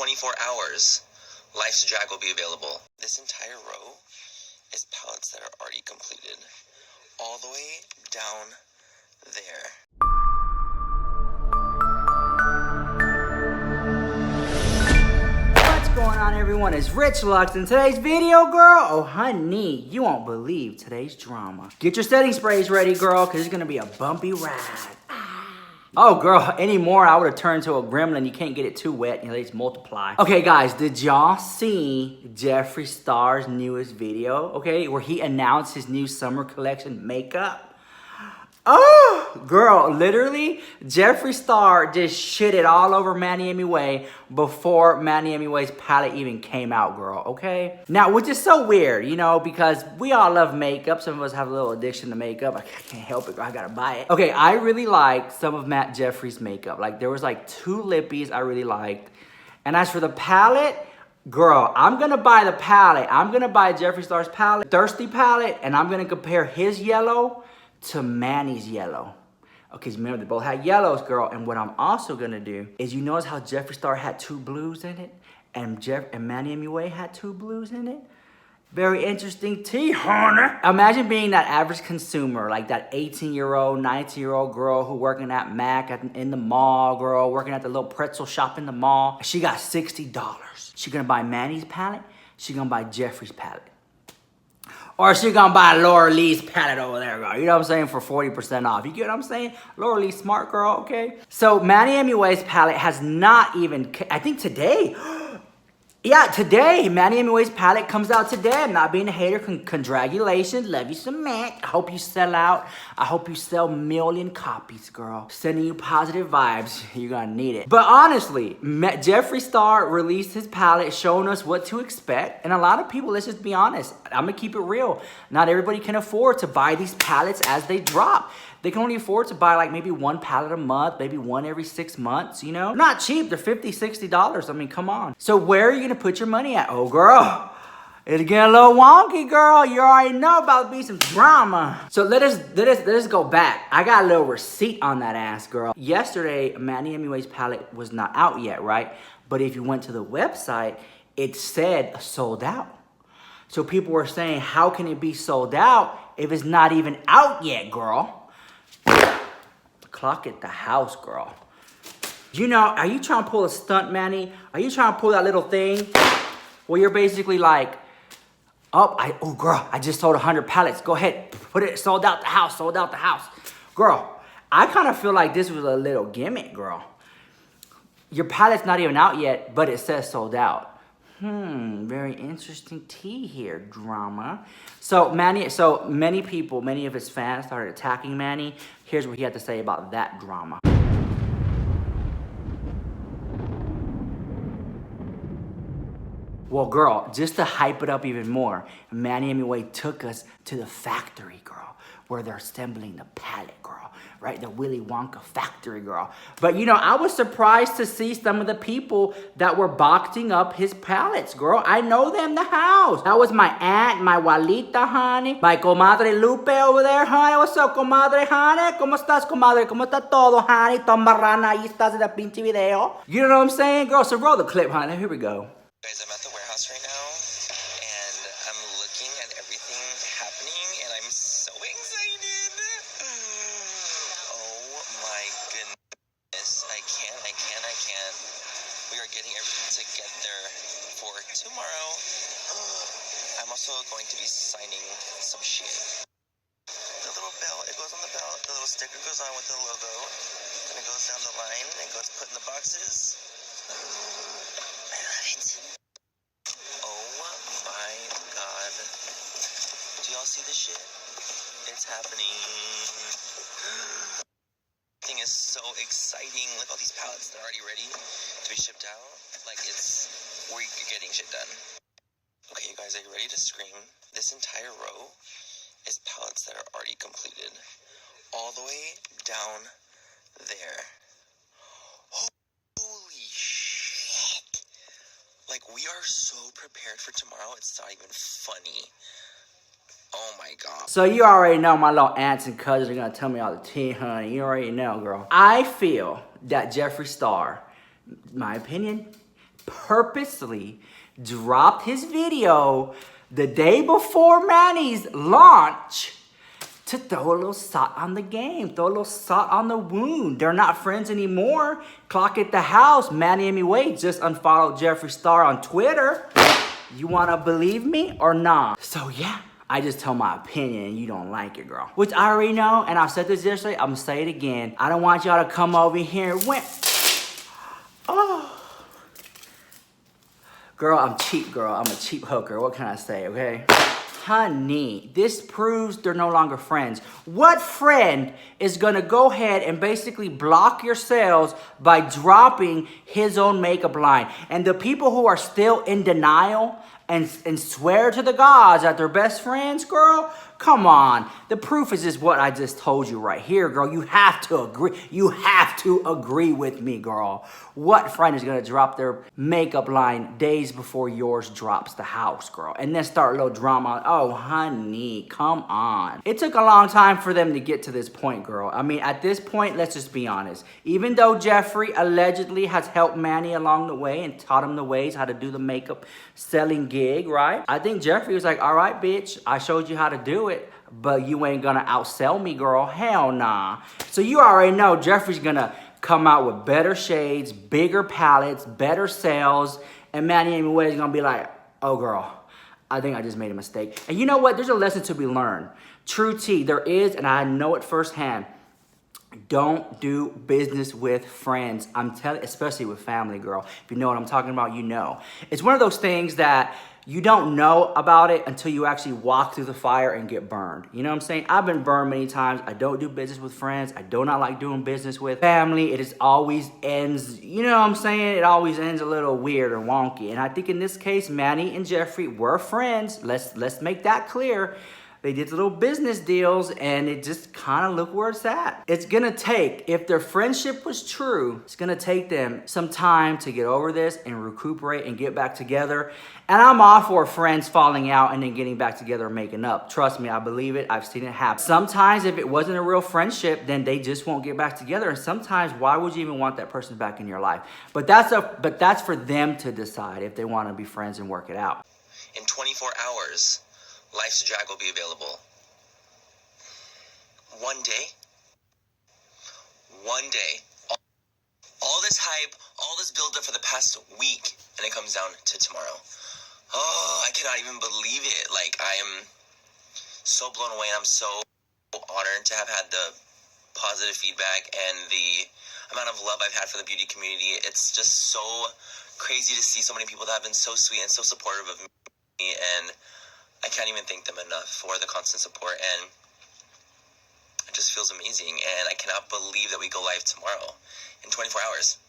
24 hours, Life's Drag will be available. This entire row is palettes that are already completed, all the way down there. What's going on, everyone? It's Rich Lux in today's video, girl. Oh, honey, you won't believe today's drama. Get your setting sprays ready, girl, because it's going to be a bumpy ride. Oh, girl, anymore, I would have turned to a gremlin. You can't get it too wet. You know, they just multiply. Okay, guys, did y'all see Jeffree Star's newest video? Okay, where he announced his new summer collection makeup? Oh, girl, literally, Jeffree Star just shitted all over Manny Mua before Manny Mua's palette even came out, girl, okay? Now, which is so weird, you know, because we all love makeup. Some of us have a little addiction to makeup. I can't help it, girl. I gotta buy it. Okay, I really like some of Matt Jeffree's makeup. Like, there was like 2 lippies I really liked. And as for the palette, girl, I'm gonna buy the palette. I'm gonna buy Jeffree Star's palette, Thirsty palette, and I'm gonna compare his yellow to Manny's yellow. Okay, remember they both had yellows, girl. And what I'm also gonna do is, you notice how Jeffree Star had 2 blues in it, and Manny Mua had 2 blues in it? Very interesting tea, honey. Imagine being that average consumer, like that 18-year-old, 19-year-old girl who working at Mac in the mall, girl, working at the little pretzel shop in the mall. She got $60. She gonna buy Manny's palette, she gonna buy Jeffree's palette. Or she gonna buy Laura Lee's palette over there, girl. You know what I'm saying? For 40% off. You get what I'm saying? Laura Lee, smart girl, okay? So Manny Mua's palette has not even, I think today, yeah, today, Manny Mua's palette comes out today. I'm not being a hater. Congratulations. Love you some Mac. I hope you sell out. I hope you sell 1,000,000 copies, girl. Sending you positive vibes. You're gonna need it. But honestly, Jeffree Star released his palette, showing us what to expect. And a lot of people, let's just be honest, I'm gonna keep it real. Not everybody can afford to buy these palettes as they drop. They can only afford to buy like maybe 1 palette a month, maybe 1 every 6 months, you know? They're not cheap, they're $50, $60. I mean, come on. So where are you gonna put your money at? Oh, girl, it's getting a little wonky, girl. You already know about to be some drama. So let us go back. I got a little receipt on that ass, girl. Yesterday, Manny Mua's palette was not out yet, right? But if you went to the website, it said sold out. So people were saying, how can it be sold out if it's not even out yet, girl? Clock at the house, girl. You know, are you trying to pull a stunt, Manny? Are you trying to pull that little thing where you're basically like, oh, girl, I just sold 100 pallets. Go ahead, put it, sold out the house, sold out the house. Girl, I kind of feel like this was a little gimmick, girl. Your pallet's not even out yet, but it says sold out. Very interesting tea here, drama. So many people, many of his fans started attacking Manny. Here's what he had to say about that drama. Well, girl, just to hype it up even more, Manny Mua took us to the factory, girl, where they're assembling the palette, girl, right? The Willy Wonka factory, girl. But, you know, I was surprised to see some of the people that were boxing up his palettes, girl. I know them, the house. That was my aunt, my Walita, honey. My comadre Lupe over there, honey. What's up, comadre, honey? ¿Cómo estás, comadre? ¿Cómo está todo, honey? Tombarrana, ahí estás en el pinche video. You know what I'm saying, girl? So roll the clip, honey. Here we go. Guys, I'm at the warehouse right now, and I'm looking at everything happening, and I'm so excited. Oh my goodness. I can't. We are getting everything together for tomorrow. I'm also going to be signing some shit. The little belt, it goes on the belt. The little sticker goes on with the logo. Then it goes down the line and goes put in the boxes. I love it. Oh my god. Do y'all see this shit? It's happening. Thing is so exciting. Look, all these palettes, they're already ready to be shipped out. Like, we're getting shit done. Okay, you guys, are you ready to scream? This entire row is palettes that are already completed. All the way down there. Holy shit. Like, we are so prepared for tomorrow, it's not even funny. Oh my god. So you already know my little aunts and cousins are gonna tell me all the tea, honey. You already know, girl. I feel that Jeffree Star, my opinion, purposely dropped his video the day before Manny's launch to throw a little salt on the game, throw a little salt on the wound. They're not friends anymore. Clock at the house. Manny Mua just unfollowed Jeffree Star on Twitter. You wanna believe me or not? So yeah, I just tell my opinion and you don't like it, girl. Which I already know, and I said this yesterday, I'm gonna say it again. I don't want y'all to come over here and oh. Girl, I'm cheap, girl. I'm a cheap hooker. What can I say, okay? Honey, this proves they're no longer friends. What friend is gonna go ahead and basically block your sales by dropping his own makeup line? And the people who are still in denial and swear to the gods that they're best friends, girl, come on. The proof is just what I just told you right here, girl. You have to agree. You have to agree with me, girl. What friend is gonna drop their makeup line days before yours drops the house, girl? And then start a little drama. Oh, honey, come on. It took a long time for them to get to this point, girl. I mean, at this point, let's just be honest. Even though Jeffree allegedly has helped Manny along the way and taught him the ways how to do the makeup selling gig, right? I think Jeffree was like, all right, bitch, I showed you how to do it, but you ain't gonna outsell me, girl. Hell nah. So you already know Jeffree's gonna come out with better shades, bigger palettes, better sales, and Manny Mua is gonna be like, oh girl, I think I just made a mistake. And you know what? There's a lesson to be learned. True tea, there is, and I know it firsthand. Don't do business with friends. I'm telling, especially with family, girl. If you know what I'm talking about, you know. It's one of those things that you don't know about it until you actually walk through the fire and get burned. You know what I'm saying? I've been burned many times. I don't do business with friends. I do not like doing business with family. It is always ends, you know what I'm saying? It always ends a little weird or wonky. And I think in this case, Manny and Jeffree were friends. Let's make that clear. They did little business deals and it just kind of look where it's at. It's gonna take, if their friendship was true, it's gonna take them some time to get over this and recuperate and get back together. And I'm all for friends falling out and then getting back together and making up. Trust me, I believe it. I've seen it happen. Sometimes if it wasn't a real friendship, then they just won't get back together. And sometimes, why would you even want that person back in your life? But that's for them to decide if they want to be friends and work it out. In 24 hours, Life's Jag will be available. One day. All this hype, all this build-up for the past week, and it comes down to tomorrow. Oh, I cannot even believe it. Like, I am so blown away, and I'm so honored to have had the positive feedback and the amount of love I've had for the beauty community. It's just so crazy to see so many people that have been so sweet and so supportive of me, and I can't even thank them enough for the constant support, and it just feels amazing, and I cannot believe that we go live tomorrow in 24 hours.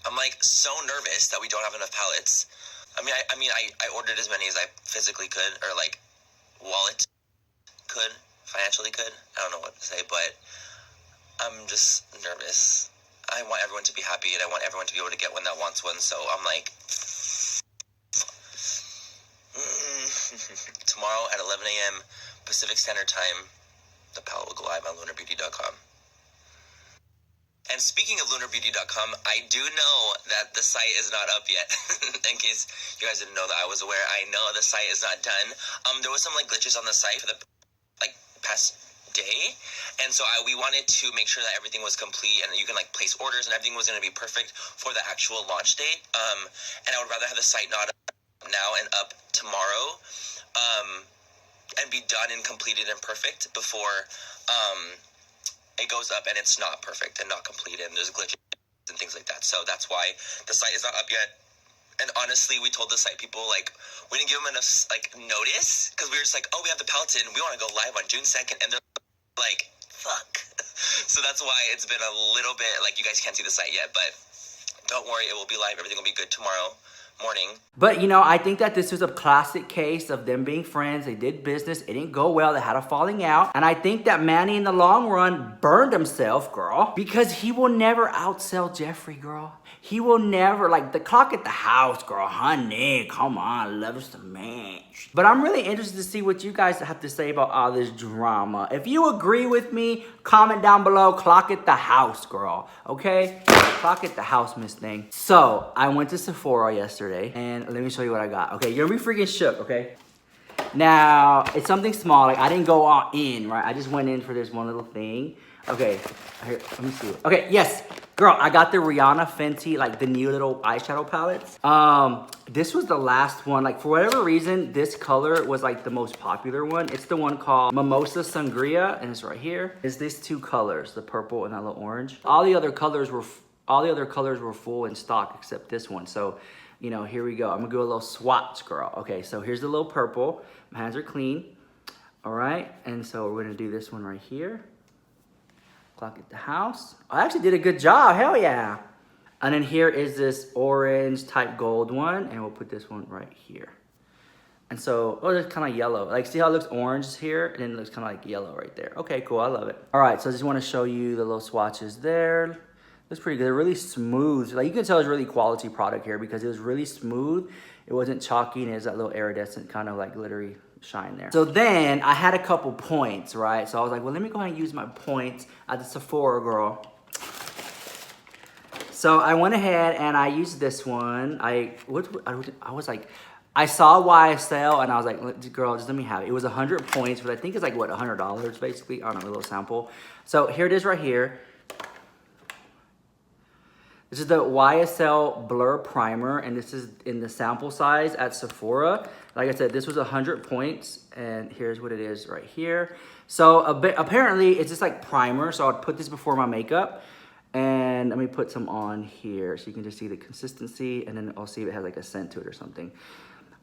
I'm like so nervous that we don't have enough palettes. I ordered as many as I physically could, or like wallet could, financially could. I don't know what to say, but I'm just nervous. I want everyone to be happy, and I want everyone to be able to get one that wants one, so I'm like, tomorrow at 11 a.m. Pacific Standard Time, the palette will go live on lunarbeauty.com. And speaking of lunarbeauty.com, I do know that the site is not up yet. In case you guys didn't know that I was aware, I know the site is not done. There was some glitches on the site for the past day, and so we wanted to make sure that everything was complete and that you can place orders and everything was going to be perfect for the actual launch date. And I would rather have the site not up now and up tomorrow, and be done and completed and perfect before it goes up and it's not perfect and not completed and there's glitches and things like that. So that's why the site is not up yet. And honestly, we told the site people, we didn't give them enough notice, because we were just oh, we have the palettes in, we want to go live on June 2nd, and they're like, fuck. So that's why it's been a little bit you guys can't see the site yet, but don't worry, it will be live. Everything will be good tomorrow morning. But, you know, I think that this was a classic case of them being friends. They did business. It didn't go well. They had a falling out. And I think that Manny, in the long run, burned himself, girl. Because he will never outsell Jeffree, girl. He will never, like, the clock at the house, girl. Honey, come on, love is the match. But I'm really interested to see what you guys have to say about all this drama. If you agree with me, comment down below. Clock at the house, girl. Okay? Clock at the house, Miss Thing. So, I went to Sephora yesterday, and let me show you what I got. Okay, you're gonna be freaking shook, okay? Now, it's something small. Like, I didn't go all in, right? I just went in for this one little thing. Okay, here, let me see it. Okay, yes, girl, I got the Rihanna Fenty, like the new little eyeshadow palettes. This was the last one. Like, for whatever reason, this color was like the most popular one. It's the one called Mimosa Sangria, and it's right here. It's these two colors, the purple and that little orange. All the other colors were full in stock except this one. So, you know, here we go. I'm gonna do a little swatch, girl. Okay, so here's the little purple. My hands are clean. All right, and so we're gonna do this one right here. Clock at the house. I actually did a good job, hell yeah. And then here is this orange type gold one, and we'll put this one right here. And so, oh, it's kind of yellow. Like, see how it looks orange here? And then it looks kind of like yellow right there. Okay, cool, I love it. All right, so I just wanna show you the little swatches there. Looks pretty good. They're really smooth. Like, you can tell it's really quality product here because it was really smooth. It wasn't chalky, and it has that little iridescent kind of like glittery shine there. So then I had a couple points, right? So I was like, well, let me go ahead and use my points at the Sephora, girl. So I went ahead and I used this one. I was like, I saw YSL and I was like, girl, just let me have it. It was 100 points, but I think it's like, what, $100 basically on a little sample. So here it is right here. This is the YSL Blur Primer, and this is in the sample size at Sephora. Like I said, this was 100 points, and here's what it is right here. So apparently, it's just like primer, so I'll put this before my makeup. And let me put some on here so you can just see the consistency, and then I'll see if it has like a scent to it or something.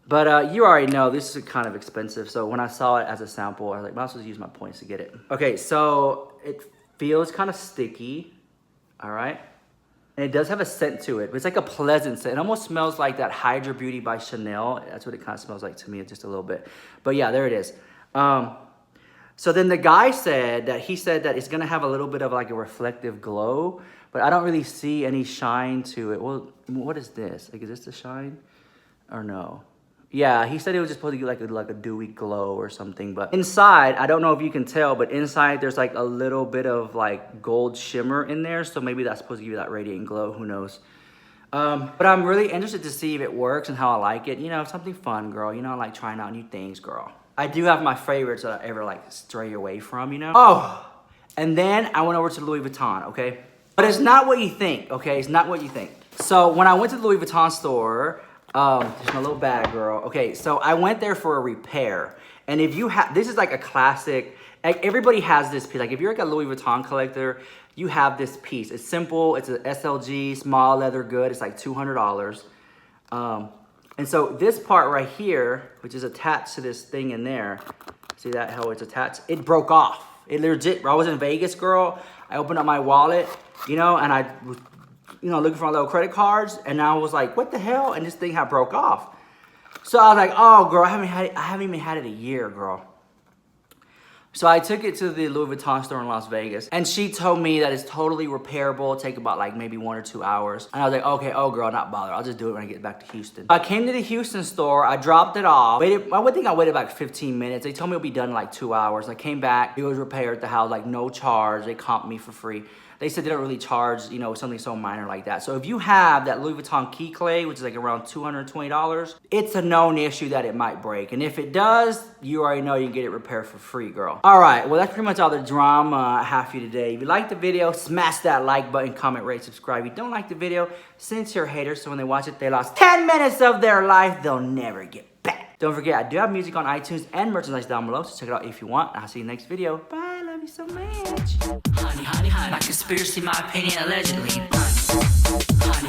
But you already know this is kind of expensive, so when I saw it as a sample, I was like, might as well use my points to get it. Okay, so it feels kind of sticky, all right? And it does have a scent to it, but it's like a pleasant scent. It almost smells like that Hydra Beauty by Chanel. That's what it kind of smells like to me, just a little bit. But yeah, there it is. So then the guy said that it's gonna have a little bit of like a reflective glow, but I don't really see any shine to it. Well, what is this? Like, is this the shine or no? Yeah, he said it was just supposed to get like a dewy glow or something. But inside, I don't know if you can tell, but inside there's like a little bit of like gold shimmer in there. So maybe that's supposed to give you that radiant glow, who knows. But I'm really interested to see if it works and how I like it. You know, something fun, girl. You know, I like trying out new things, girl. I do have my favorites that I ever like stray away from, you know? Oh, and then I went over to Louis Vuitton, okay? But it's not what you think, okay? It's not what you think. So when I went to the Louis Vuitton store, there's my little bag, girl. Okay, so I went there for a repair. And if you have, this is like a classic, like everybody has this piece. Like if you're like a Louis Vuitton collector, you have this piece. It's simple, it's an SLG, small leather good. It's like $200. And so this part right here, which is attached to this thing in there, see that, how it's attached? It broke off. It legit, I was in Vegas, girl. I opened up my wallet, you know, and I was, you know, looking for my little credit cards, and I was like, what the hell? And this thing had broke off. So I was like, oh, girl, I haven't even had it a year, girl. So I took it to the Louis Vuitton store in Las Vegas, and she told me that it's totally repairable. Take about like maybe 1 or 2 hours. And I was like, okay, oh girl, not bother. I'll just do it when I get back to Houston. I came to the Houston store. I dropped it off. I would think I waited like 15 minutes. They told me it'll be done in like 2 hours. I came back. It was repaired at the house, like no charge. They comped me for free. They said they don't really charge, you know, something so minor like that. So if you have that Louis Vuitton key clay, which is like around $220, it's a known issue that it might break. And if it does, you already know you can get it repaired for free, girl. All right, well, that's pretty much all the drama I have for you today. If you like the video, smash that like button, comment, rate, subscribe. If you don't like the video, send it to your haters so when they watch it, they lost 10 minutes of their life, they'll never get back. Don't forget, I do have music on iTunes and merchandise down below, so check it out if you want. I'll see you next video. Bye. Love you so much. Honey, honey, honey. My conspiracy, my opinion, allegedly. Honey, honey.